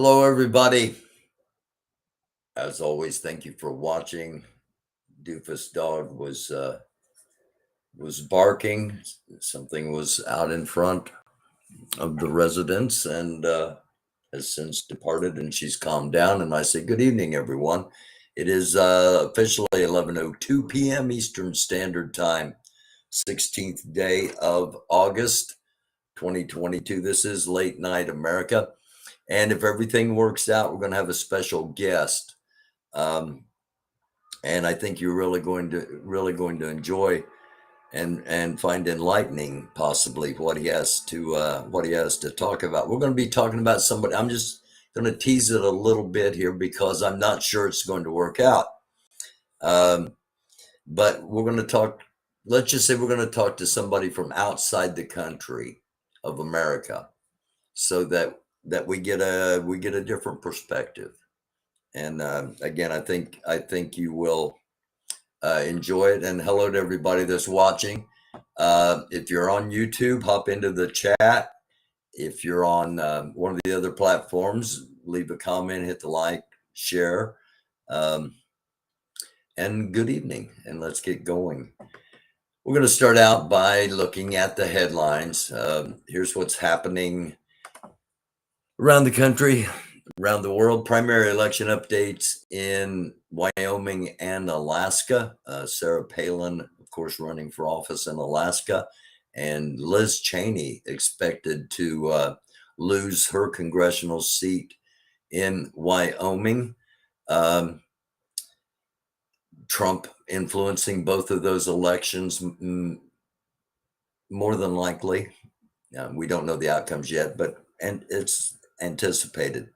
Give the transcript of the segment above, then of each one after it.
Hello, everybody. As always, thank you for watching. Doofus dog was barking. Something was out in front of the residence and has since departed, and she's calmed down. And I say, "Good evening, everyone." It is officially 11:02 p.m. Eastern Standard Time, 16th day of August, 2022. This is Late Night America, and if everything works out, we're going to have a special guest. And I think you're really going to enjoy and find enlightening possibly what he has to talk about. We're going to be talking about somebody. I'm just going to tease it a little bit here because I'm not sure it's going to work out. But we're going to talk. Let's just say we're going to talk to somebody from outside the country of America, so that we get a different perspective. And again, I think you will enjoy it. And hello to everybody that's watching. If you're on YouTube, hop into the chat. If you're on one of the other platforms, leave a comment, hit the like, share. And good evening, and let's get going. We're going to start out by looking at the headlines. Here's what's happening around the country, around the world. Primary election updates in Wyoming and Alaska. Sarah Palin, of course, running for office in Alaska, and Liz Cheney expected to lose her congressional seat in Wyoming. Trump influencing both of those elections more than likely. We don't know the outcomes yet, and it's anticipated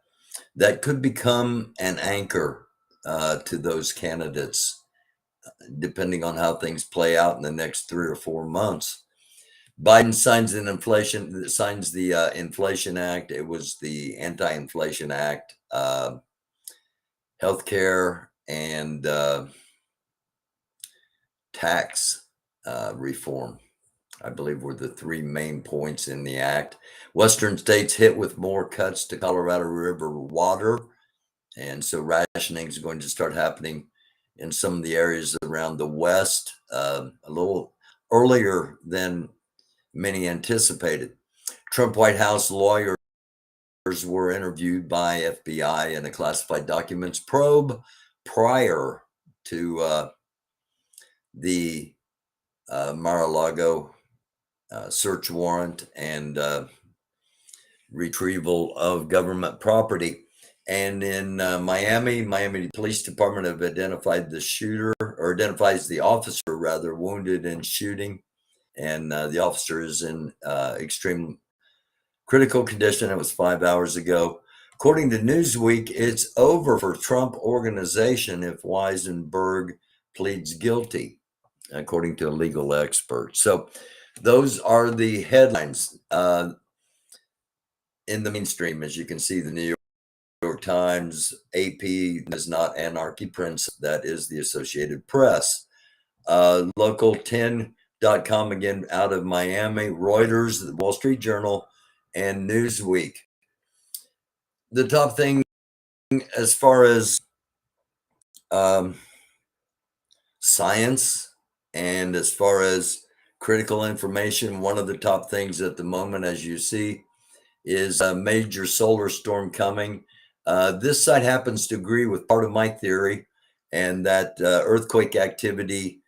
that could become an anchor to those candidates, depending on how things play out in the next 3 or 4 months. Biden signs the Inflation Act. It was the Anti-Inflation Act, healthcare, and tax reform, I believe, were the three main points in the act. Western states hit with more cuts to Colorado River water. And so rationing is going to start happening in some of the areas around the West a little earlier than many anticipated. Trump White House lawyers were interviewed by FBI in a classified documents probe prior to the Mar-a-Lago search warrant and retrieval of government property. And in Miami Police Department have identified the shooter, or identifies the officer rather, wounded in shooting. And the officer is in extreme critical condition. It was 5 hours ago. According to Newsweek, it's over for Trump Organization if Weisenberg pleads guilty, according to a legal expert. So those are the headlines in the mainstream. As you can see, the New York Times, AP is not Anarchy Prince. That is the Associated Press. Local10.com, again, out of Miami, Reuters, the Wall Street Journal, and Newsweek. The top thing as far as science and as far as critical information, one of the top things at the moment, as you see, is a major solar storm coming. This site happens to agree with part of my theory, and that earthquake activity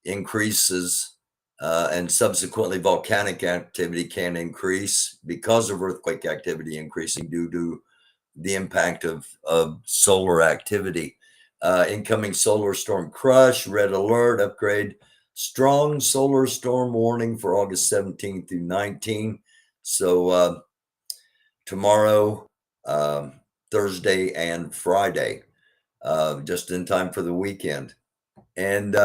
increases and subsequently volcanic activity can increase because of earthquake activity increasing due to the impact of solar activity. Incoming solar storm crush, red alert, upgrade, strong solar storm warning for August 17th through 19th. So tomorrow, Thursday, and Friday, just in time for the weekend. And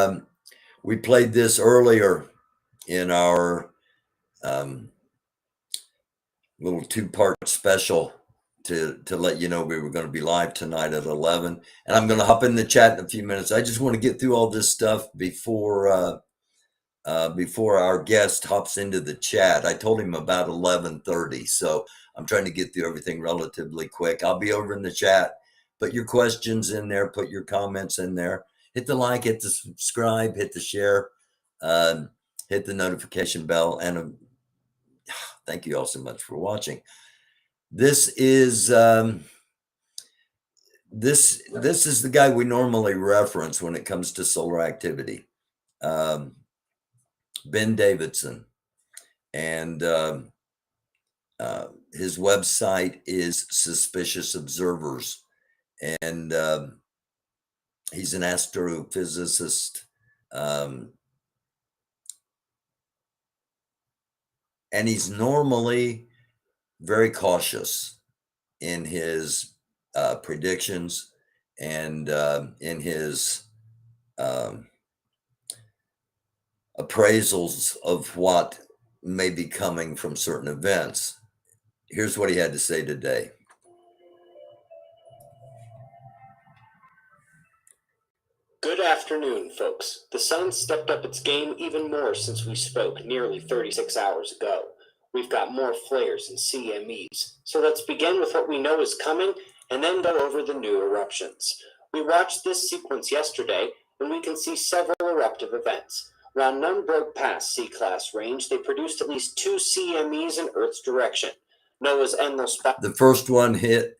we played this earlier in our little two-part special to let you know we were going to be live tonight at 11. And I'm going to hop in the chat in a few minutes. I just want to get through all this stuff before our guest hops into the chat. I told him about 11:30, so I'm trying to get through everything relatively quick. I'll be over in the chat. Put your questions in there. Put your comments in there. Hit the like, hit the subscribe, hit the share, hit the notification bell. And thank you all so much for watching. This is this is the guy we normally reference when it comes to solar activity, Ben Davidson, and his website is Suspicious Observers, and he's an astrophysicist, and he's normally very cautious in his predictions and in his appraisals of what may be coming from certain events. Here's what he had to say today. Good afternoon, folks. The sun stepped up its game even more since we spoke nearly 36 hours ago. We've got more flares and CMEs. So let's begin with what we know is coming and then go over the new eruptions. We watched this sequence yesterday and we can see several eruptive events. While none broke past C-class range, they produced at least 2 CMEs in Earth's direction. NOAA's Enlil spot. The first one hit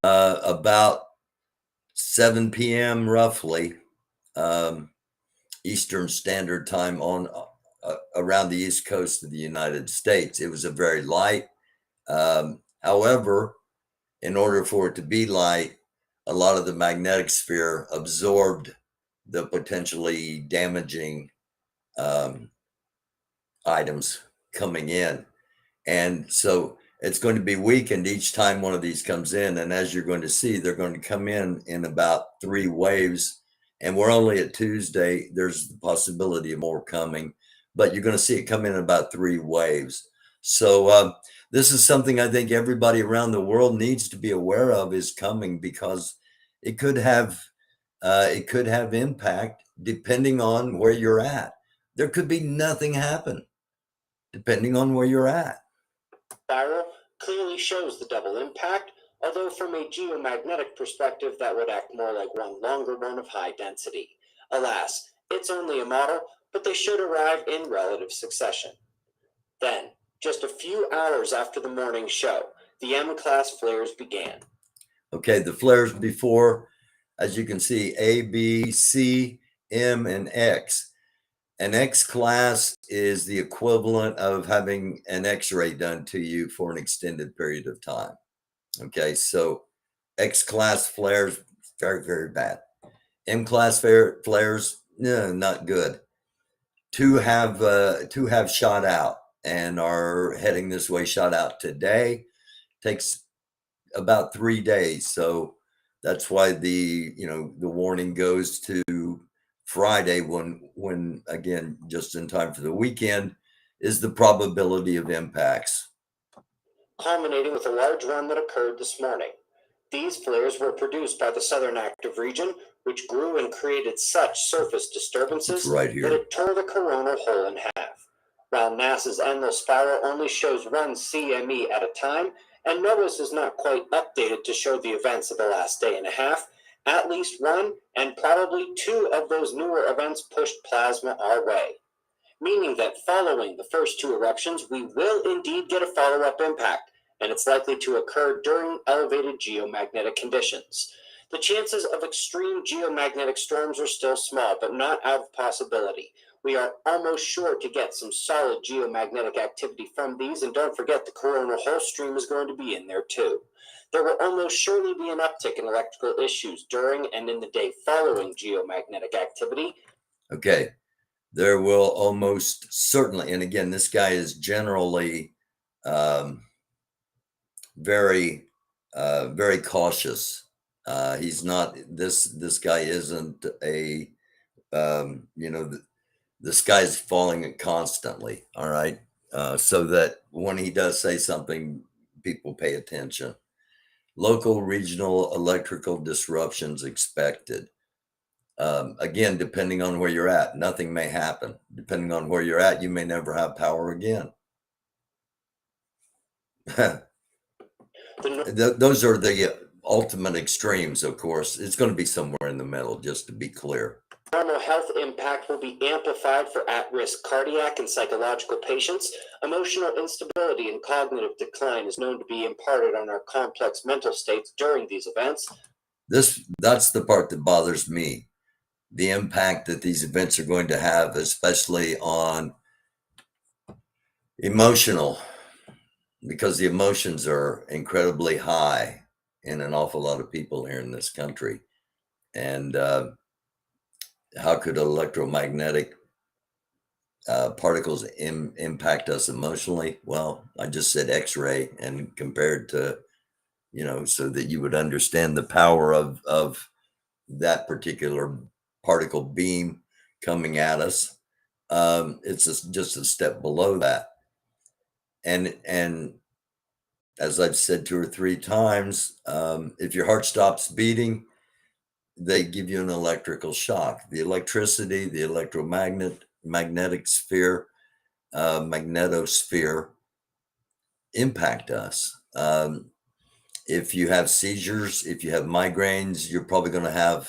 about 7 p.m. roughly, Eastern Standard Time on around the East Coast of the United States. It was a very light. However, in order for it to be light, a lot of the magnetic sphere absorbed the potentially damaging items coming in. And so it's going to be weakened each time one of these comes in. And as you're going to see, they're going to come in about 3 waves. And we're only at Tuesday. There's the possibility of more coming, but you're going to see it come in about 3 waves. So this is something I think everybody around the world needs to be aware of is coming, because it could have impact depending on where you're at. There could be nothing happen depending on where you're at. Spiral clearly shows the double impact, although from a geomagnetic perspective that would act more like one longer one of high density. Alas, it's only a model, but they should arrive in relative succession. Then, just a few hours after the morning show, the M-class flares began. Okay, the flares before, as you can see, A, B, C, M, and X. An X-class is the equivalent of having an X-ray done to you for an extended period of time. Okay, so X-class flares, very, very bad. M-class flares, no, not good. Two have shot out and are heading this way, shot out today. Takes about 3 days. So that's why the warning goes to Friday, when again, just in time for the weekend, is the probability of impacts. Culminating with a large one that occurred this morning. These flares were produced by the southern active region, which grew and created such surface disturbances right here that it tore the coronal hole in half. While NASA's Enlil spiral only shows 1 CME at a time, and NOAA's is not quite updated to show the events of the last day and a half, at least 1 and probably 2 of those newer events pushed plasma our way, meaning that following the first 2 eruptions, we will indeed get a follow-up impact, and it's likely to occur during elevated geomagnetic conditions. The chances of extreme geomagnetic storms are still small, but not out of possibility. We are almost sure to get some solid geomagnetic activity from these, and don't forget the coronal hole stream is going to be in there too. There will almost surely be an uptick in electrical issues during and in the day following geomagnetic activity. Okay, there will almost certainly, and again, this guy is generally very cautious. He's not, this guy isn't a, the sky's falling constantly. All right. So that when he does say something, people pay attention. Local regional electrical disruptions expected. Again, depending on where you're at, nothing may happen. Depending on where you're at, you may never have power again. Those are the ultimate extremes, of course. It's going to be somewhere in the middle, just to be clear. Normal health impact will be amplified for at-risk cardiac and psychological patients. Emotional instability and cognitive decline is known to be imparted on our complex mental states during these events. That's the part that bothers me. The impact that these events are going to have, especially on emotional, because the emotions are incredibly high in an awful lot of people here in this country. And how could electromagnetic particles impact us emotionally? Well, I just said X-ray, and compared to, so that you would understand the power of that particular particle beam coming at us. It's just a step below that. And as I've said 2 or 3 times, if your heart stops beating, they give you an electrical shock. The electricity, the magnetic sphere, magnetosphere impact us. If you have seizures, if you have migraines, you're probably going to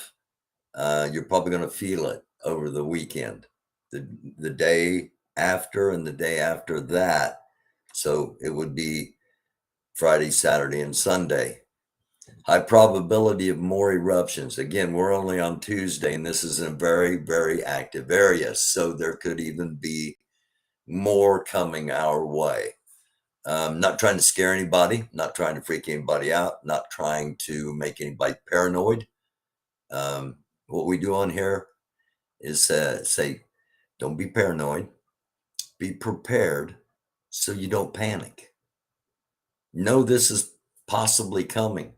feel it over the weekend, the day after and the day after that. So it would be Friday, Saturday, and Sunday. High probability of more eruptions. Again, we're only on Tuesday, and this is in a very, very active area. So there could even be more coming our way. Not trying to scare anybody, not trying to freak anybody out, not trying to make anybody paranoid. What we do on here is say, don't be paranoid, be prepared so you don't panic. Know this is possibly coming.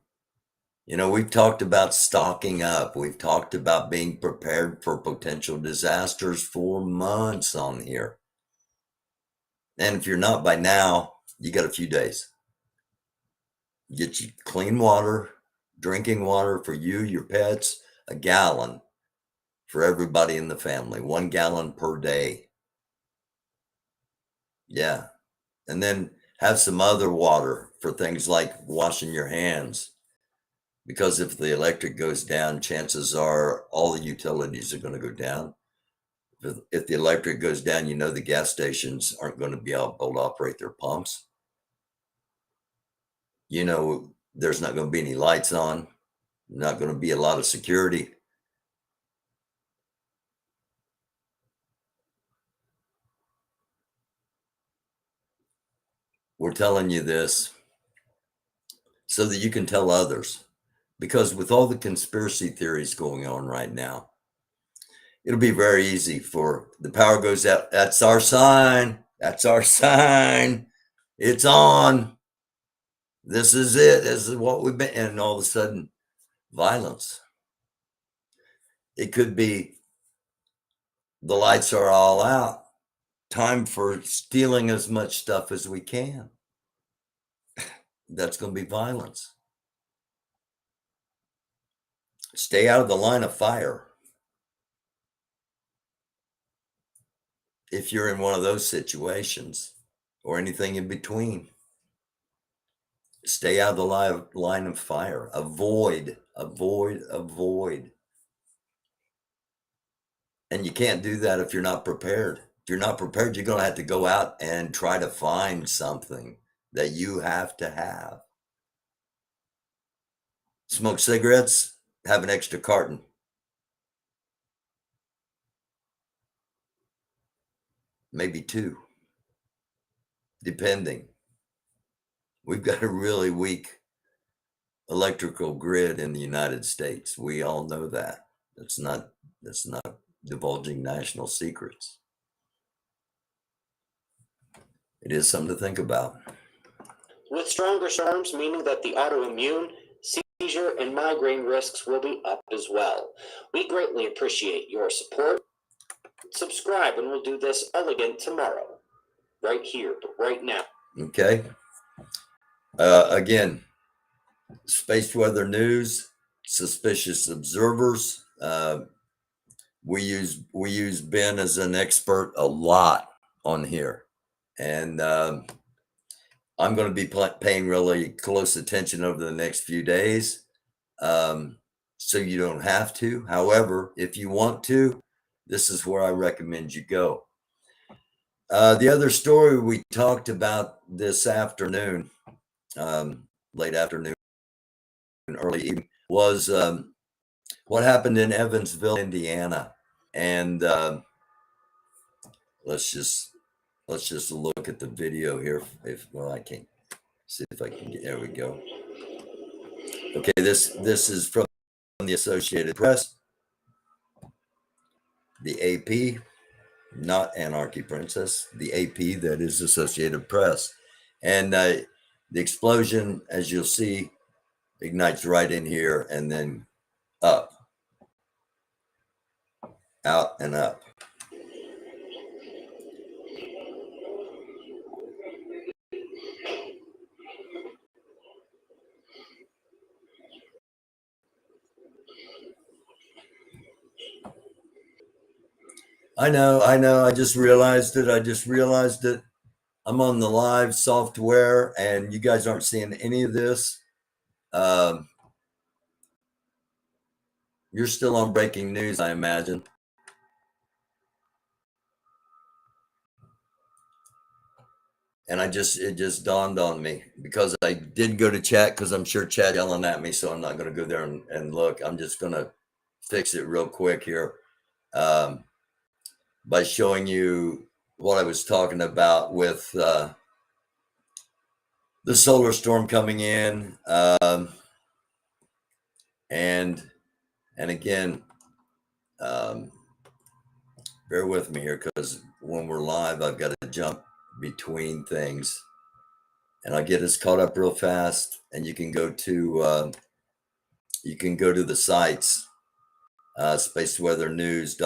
We've talked about stocking up. We've talked about being prepared for potential disasters for months on here. And if you're not by now, you got a few days. Get you clean water, drinking water for you, your pets, a gallon for everybody in the family, 1 gallon per day. Yeah. And then have some other water for things like washing your hands. Because if the electric goes down, chances are all the utilities are going to go down. If the electric goes down, the gas stations aren't going to be able to operate their pumps. There's not going to be any lights on, not going to be a lot of security. We're telling you this so that you can tell others, because with all the conspiracy theories going on right now, it'll be very easy for the power goes out. That's our sign. That's our sign. It's on. This is it. This is what we've been. And all of a sudden, violence. It could be the lights are all out. Time for stealing as much stuff as we can. That's going to be violence. Stay out of the line of fire. If you're in one of those situations or anything in between, stay out of the line of fire. Avoid. And you can't do that if you're not prepared. If you're not prepared, you're going to have to go out and try to find something that you have to have. Smoke cigarettes, have an extra carton. Maybe 2, depending. We've got a really weak electrical grid in the United States. We all know that. That's not divulging national secrets. It is something to think about. With stronger storms, meaning that the autoimmune, seizure, and migraine risks will be up as well. We greatly appreciate your support. Subscribe, and we'll do this all again tomorrow. Right here, but right now. Okay. Again, space weather news, suspicious observers. We use Ben as an expert a lot on here, and I'm going to be paying really close attention over the next few days, so you don't have to. However, if you want to, this is where I recommend you go. The other story we talked about this afternoon, late afternoon, early evening, was what happened in Evansville, Indiana. And let's just look at the video here. Well, I can't see if I can get. There we go. Okay, this is from the Associated Press, the AP, not Anarchy Princess, the AP, that is Associated Press. And the explosion, as you'll see, ignites right in here and then up, out and up. I know. I just realized it. I'm on the live software and you guys aren't seeing any of this. You're still on breaking news, I imagine. And it just dawned on me because I did go to chat because I'm sure chat yelling at me. So I'm not going to go there and look. I'm just going to fix it real quick here. By showing you what I was talking about with the solar storm coming in, and again, bear with me here because when we're live, I've got to jump between things, and I get us caught up real fast. And you can go to the sites, spaceweathernews.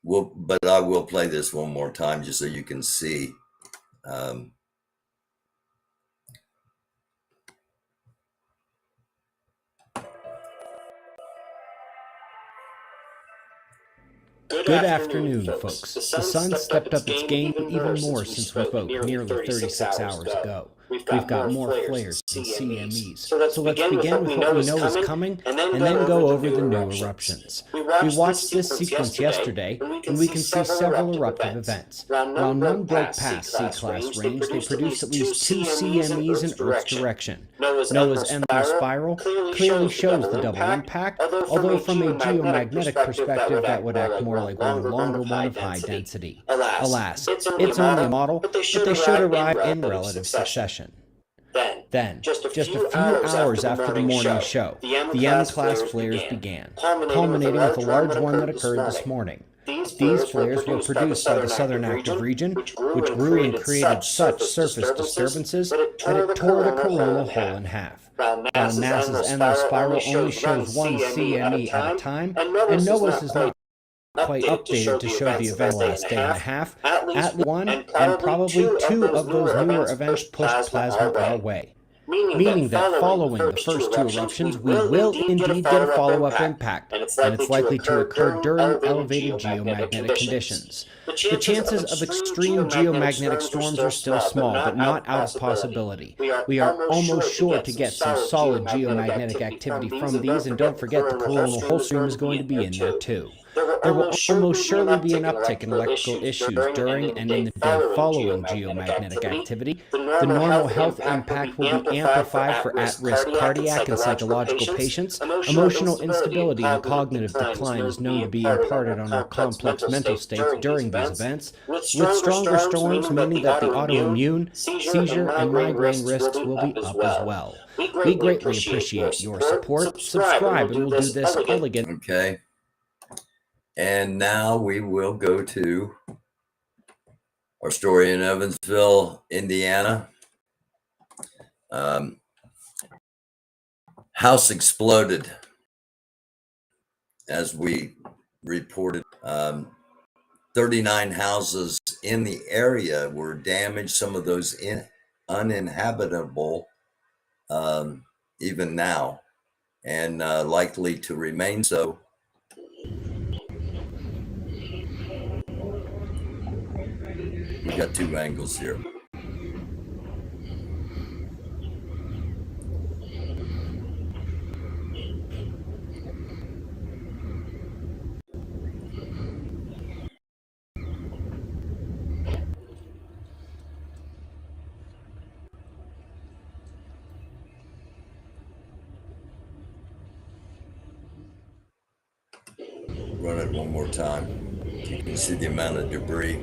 But I will play this one more time just so you can see. Good afternoon, folks. The sun stepped up its game even more since we spoke nearly 36 hours ago. We've got more flares and CMEs. So let's begin with what we know is coming and then go over the new eruptions. We watched this sequence yesterday, and we can see several eruptive events. While none broke past C-class range, they produced at least 2 CMEs in Earth's direction. Noah's endless spiral clearly shows the double impact, although from a geomagnetic perspective that would act more like one longer one of high density. Alas, it's only a model, but they should arrive in relative succession. Then, just a few hours after the morning show, the M-class flares began, culminating with a large one that occurred this morning. These flares were produced by the southern active region, which grew and created such surface disturbances that it tore the coronal hole in half. While NASA's endless spiral only shows 1 CME at a time, and NOAA's is not quite updated to show the event last day and a half, at least 1 and probably 2 of those newer events pushed plasma our way. Meaning that following the first 2 eruptions, we will indeed get a follow-up impact, and it's likely to occur during elevated geomagnetic conditions. The chances of extreme geomagnetic storms are still small, but not out of possibility. We are almost sure to get some solid geomagnetic activity from these, and don't forget the coronal hole stream is going to be in there too. There will almost surely be an uptick in electrical issues during and in the day following geomagnetic activity. The normal health impact will be amplified for at-risk cardiac and psychological patients. Emotional instability and cognitive decline is known to be imparted on our complex mental states during these events, with stronger storms meaning that the autoimmune, seizure, and migraine risks will be up as well. We greatly appreciate your support. Subscribe and we'll do this all again. Okay. And now we will go to our story in Evansville, Indiana. House exploded, as we reported. 39 houses in the area were damaged, some of those uninhabitable even now, and likely to remain so. We got 2 angles here. run it one more time. You can see the amount of debris.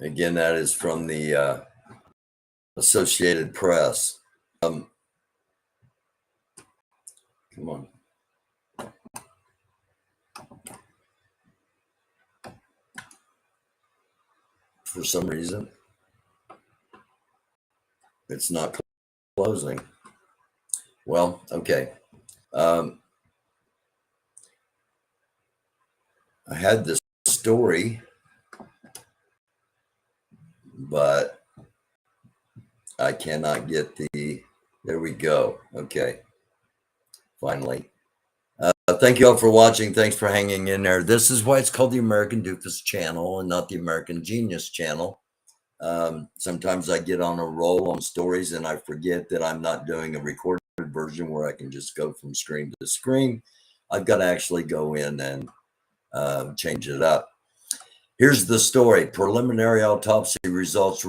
Again, that is from the Associated Press. Come on. For some reason, it's not closing. Well, okay. I had this story, but I cannot get there we go. Okay. Finally. Thank you all for watching. Thanks for hanging in there. This is why it's called the American Doofus channel and not the American Genius channel. Sometimes I get on a roll on stories and I forget that I'm not doing a recorded version where I can just go from screen to screen. I've got to actually go in and change it up. Here's the story. Preliminary autopsy results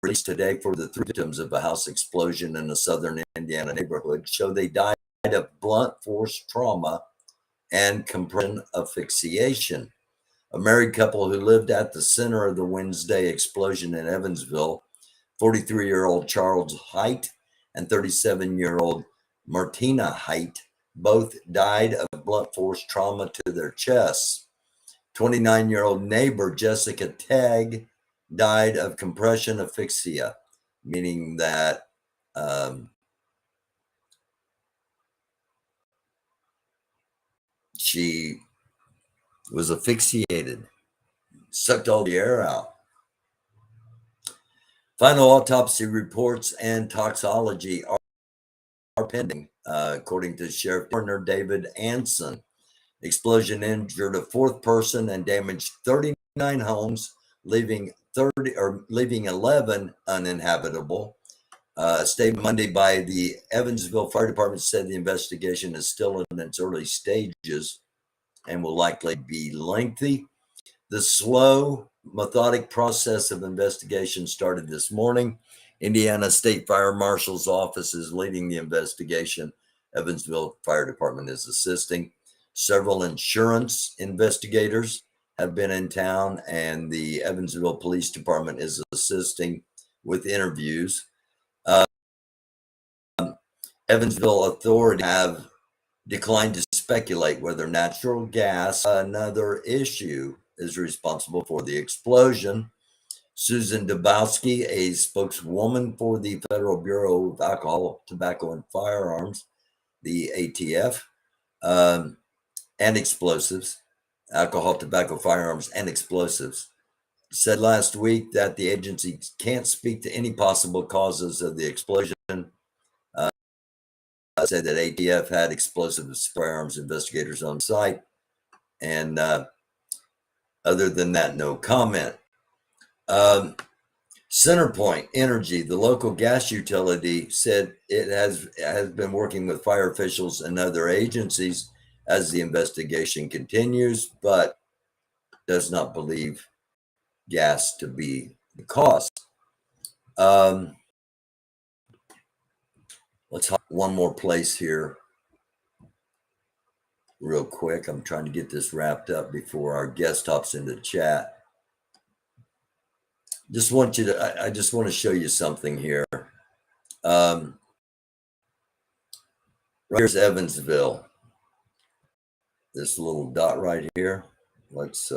released today for the 3 victims of a house explosion in a southern Indiana neighborhood show they died of blunt force trauma and compression asphyxiation. A married couple who lived at the center of the Wednesday explosion in Evansville, 43-year-old Charles Height and 37-year-old Martina Height, both died of blunt force trauma to their chests. 29-year-old neighbor Jessica Tegg died of compression asphyxia, meaning that she was asphyxiated, sucked all the air out. Final autopsy reports and toxicology are pending, according to Sheriff Coroner David Anson. Explosion injured a 4th person and damaged 39 homes, leaving 11 uninhabitable. A statement Monday by the Evansville Fire Department said the investigation is still in its early stages and will likely be lengthy. The slow, methodic process of investigation started this morning. Indiana State Fire Marshal's office is leading the investigation. Evansville Fire Department is assisting. Several insurance investigators have been in town, and the Evansville Police Department is assisting with interviews. Evansville authorities have declined to speculate whether natural gas, another issue, is responsible for the explosion. Susan Dabowski, a spokeswoman for the Federal Bureau of Alcohol, Tobacco, and Firearms, the ATF, and explosives, alcohol, tobacco, firearms, and explosives, said last week that the agency can't speak to any possible causes of the explosion. Said that ATF had explosive firearms investigators on site, and other than that, no comment. CenterPoint Energy, the local gas utility, said it has been working with fire officials and other agencies as the investigation continues, but does not believe gas to be the cause. Let's hop one more place here real quick. I'm trying to get this wrapped up before our guest hops into the chat. I just want to show you something here. Here's Evansville. This little dot right here. Let's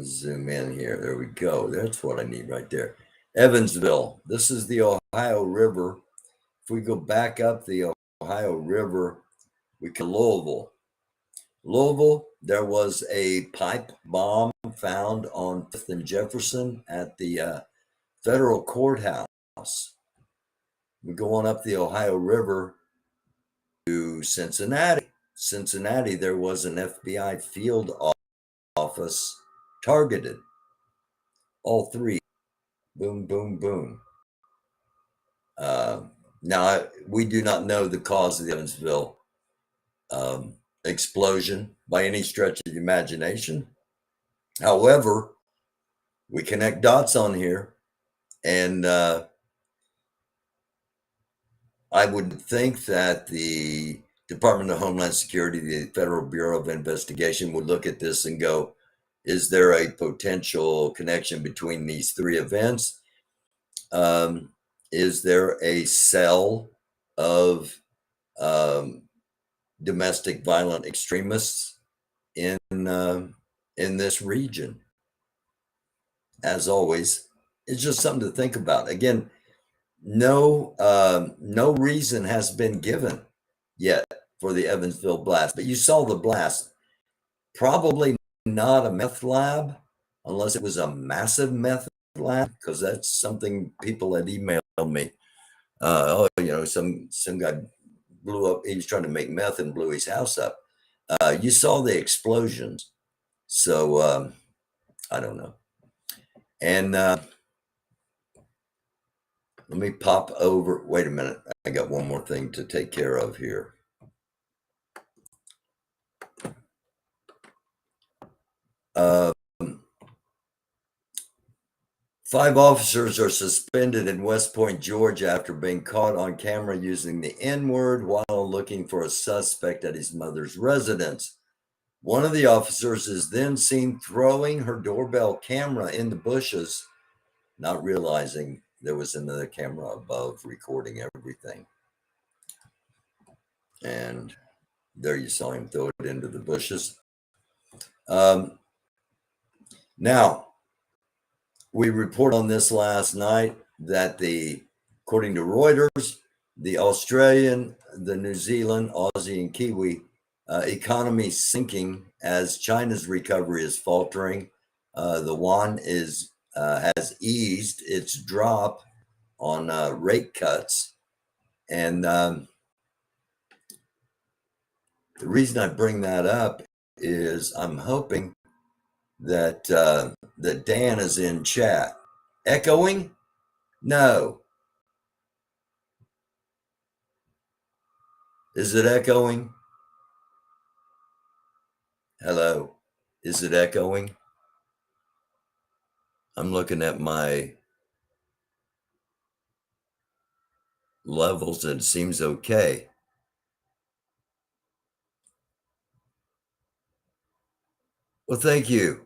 zoom in here. There we go. That's what I need right there. Evansville. This is the Ohio River. If we go back up the Ohio River, we can Louisville. Louisville, there was a pipe bomb found on 5th and Jefferson at the federal courthouse. We go on up the Ohio River to Cincinnati. Cincinnati, there was an FBI field office targeted. All three. Boom, boom, boom. Now, we do not know the cause of the Evansville explosion by any stretch of the imagination. However, we connect dots on here, and I would think that the Department of Homeland Security, the Federal Bureau of Investigation, would look at this and go, is there a potential connection between these three events? Is there a cell of domestic violent extremists in this region? As always, it's just something to think about. Again, no reason has been given yet for the Evansville blast, but you saw the blast. Probably not a meth lab, unless it was a massive meth lab, because that's something people had emailed me. Some guy blew up. He was trying to make meth and blew his house up. You saw the explosions, so I don't know. And let me pop over. Wait a minute. I got one more thing to take care of here. Five officers are suspended in West Point, Georgia, after being caught on camera using the N-word while looking for a suspect at his mother's residence. One of the officers is then seen throwing her doorbell camera in the bushes, not realizing there was another camera above recording everything. And there you saw him throw it into the bushes. Now, we report on this last night that according to Reuters, the Australian, the New Zealand, Aussie, and Kiwi economy sinking as China's recovery is faltering. The yuan has eased its drop on rate cuts, and the reason I bring that up is I'm hoping that that Dan is in chat. Echoing? No. Is it echoing? Hello. Is it echoing? I'm looking at my levels and it seems okay. Well, thank you.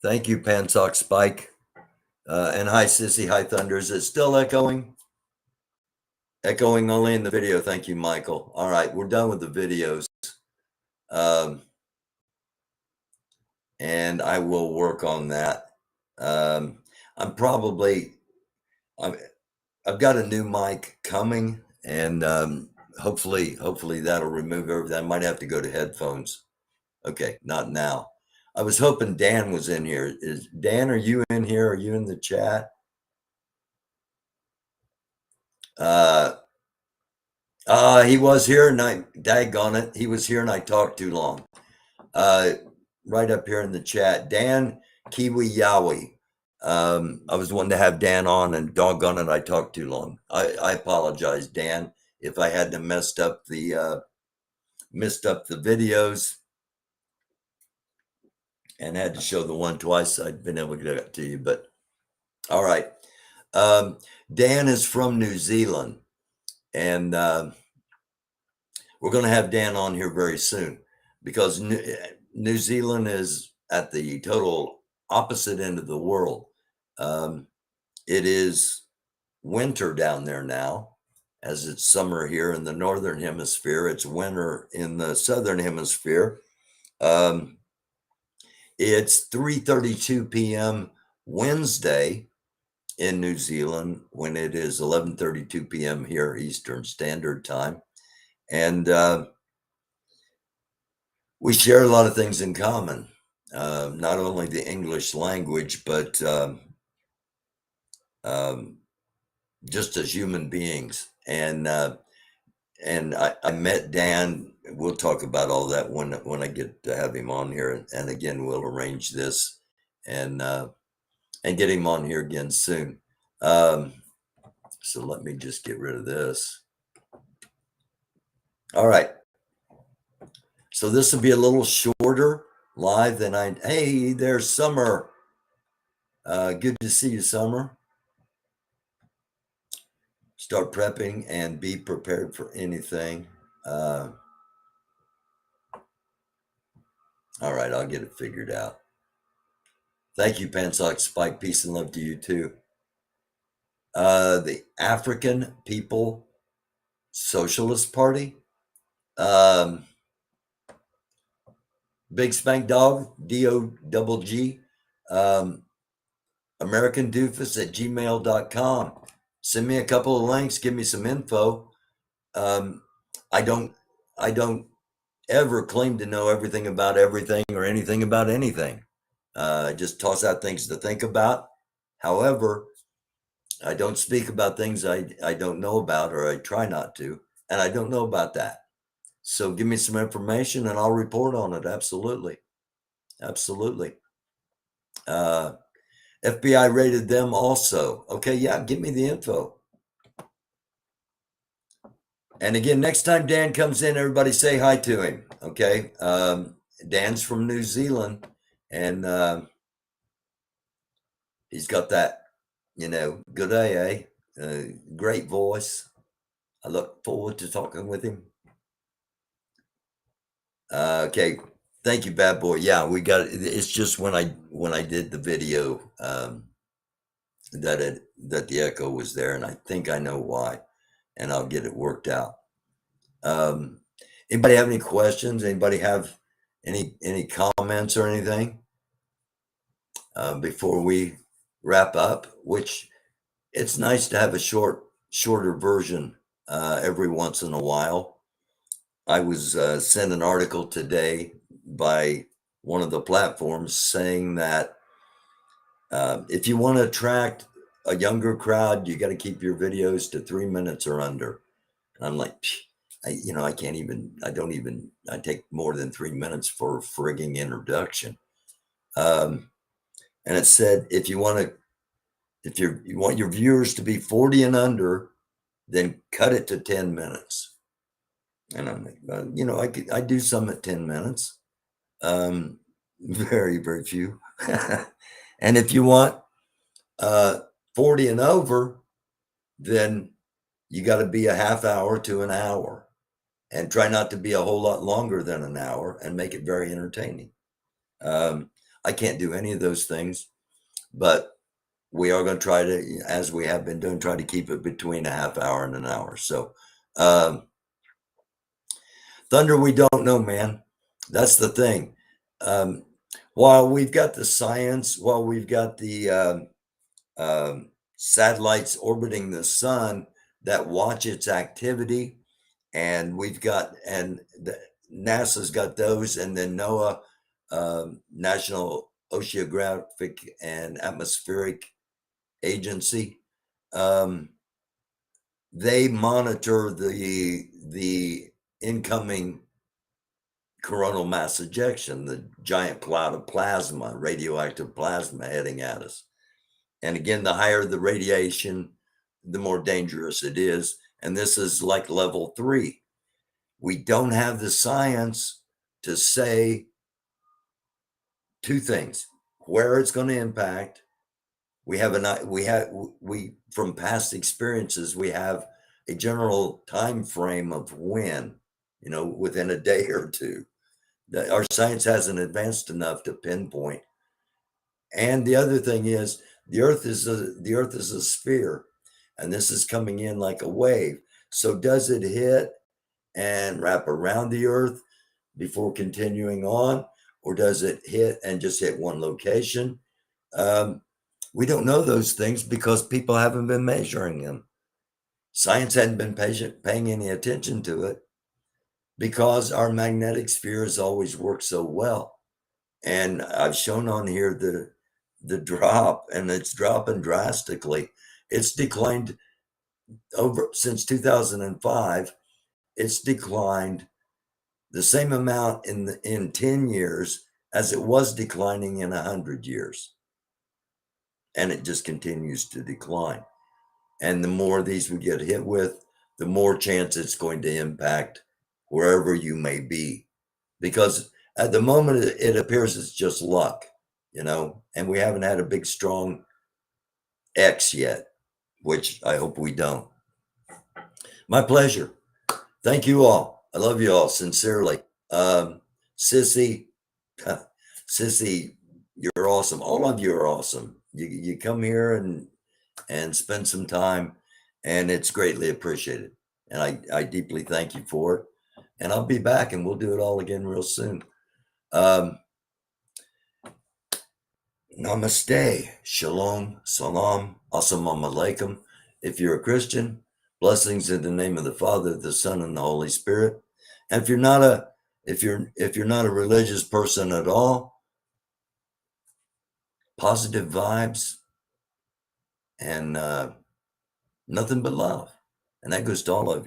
Thank you, Pansock Spike. And hi, Sissy. Hi, Thunder. Is it still echoing? Echoing only in the video. Thank you, Michael. All right, we're done with the videos. And I will work on that. I've got a new mic coming, and hopefully that'll remove everything. I might have to go to headphones. Okay, not now. I was hoping Dan was in here. Dan, are you in here? Are you in the chat? He was here, and daggone it, he was here, and I talked too long. Right up here in the chat, Dan Kiwi Yowie. I was wanting to have Dan on, and doggone it, I talked too long. I apologize, Dan, if I had to messed up the videos and had to show the one twice. I'd been able to get it to you, but all right. Dan is from New Zealand, and we're going to have Dan on here very soon, because New Zealand is at the total opposite end of the world. It is winter down there now, as it's summer here in the northern hemisphere. It's winter in the southern hemisphere. It's 3:32 p.m. Wednesday in New Zealand, when it is 11:32 p.m. here Eastern Standard Time. And we share a lot of things in common, not only the English language, but just as human beings. And and I met Dan. We'll talk about all that when I get to have him on here, and again we'll arrange this and get him on here again soon. So let me just get rid of this. All right. So this will be a little shorter live than hey, there's Summer. Good to see you, Summer. Start prepping and be prepared for anything. All right, I'll get it figured out. Thank you, Pansock Spike. Peace and love to you too. The African People Socialist Party. Big Spank Dog, DOGG. Americandufus at gmail.com. Send me a couple of links. Give me some info. I don't ever claim to know everything about everything or anything about anything. I just toss out things to think about. However, I don't speak about things I don't know about, or I try not to, and I don't know about that. So give me some information and I'll report on it. Absolutely. Absolutely. FBI raided them also. Okay, yeah, give me the info. And again, next time Dan comes in, everybody say hi to him. Okay. Dan's from New Zealand, and he's got that, good day, great voice. I look forward to talking with him. Okay. Thank you, bad boy. Yeah, we got it. It's just when I did the video, that the echo was there, and I think I know why, and I'll get it worked out. Anybody have any questions? Anybody have any comments or anything before we wrap up? Which it's nice to have a shorter version every once in a while. I was sent an article today by one of the platforms saying that if you want to attract a younger crowd, you got to keep your videos to 3 minutes or under. And I'm like, I take more than 3 minutes for a frigging introduction. And it said, if you want your viewers to be 40 and under, then cut it to 10 minutes. And I'm like, I do some at 10 minutes. Very, very few. And if you want 40 and over, then you got to be a half hour to an hour, and try not to be a whole lot longer than an hour, and make it very entertaining. I can't do any of those things, but we are going to try to, as we have been doing, try to keep it between a half hour and an hour. So, Thunder, we don't know, man. That's the thing. While we've got the science, while we've got the satellites orbiting the sun that watch its activity, and NASA's got those, and then NOAA, National Oceanographic and Atmospheric Agency, they monitor the incoming coronal mass ejection, the giant cloud of plasma, radioactive plasma heading at us. And again, the higher the radiation, the more dangerous it is. And this is like level 3. We don't have the science to say two things: where it's going to impact. We from past experiences, we have a general time frame of when, within a day or two. Our science hasn't advanced enough to pinpoint. And the other thing is, the Earth is a sphere, and this is coming in like a wave. So does it hit and wrap around the Earth before continuing on, or does it hit and just hit one location? We don't know those things because people haven't been measuring them. Science hadn't been paying any attention to it because our magnetic sphere has always worked so well. And I've shown on here the drop, and it's dropping drastically. It's declined over since 2005. it's declined the same amount in 10 years as it was declining in 100 years. And it just continues to decline. And the more of these we get hit with, the more chance it's going to impact wherever you may be. Because at the moment, it appears it's just luck, and we haven't had a big, strong X yet, which I hope we don't. My pleasure. Thank you all. I love you all sincerely. Sissy, Sissy, you're awesome. All of you are awesome. You come here and spend some time, and it's greatly appreciated. And I deeply thank you for it. And I'll be back, and we'll do it all again real soon. Namaste, shalom, salam, assalamu alaikum. If you're a Christian, blessings in the name of the Father, the Son, and the Holy Spirit. And if you're not a religious person at all, positive vibes and nothing but love. And that goes to all of you.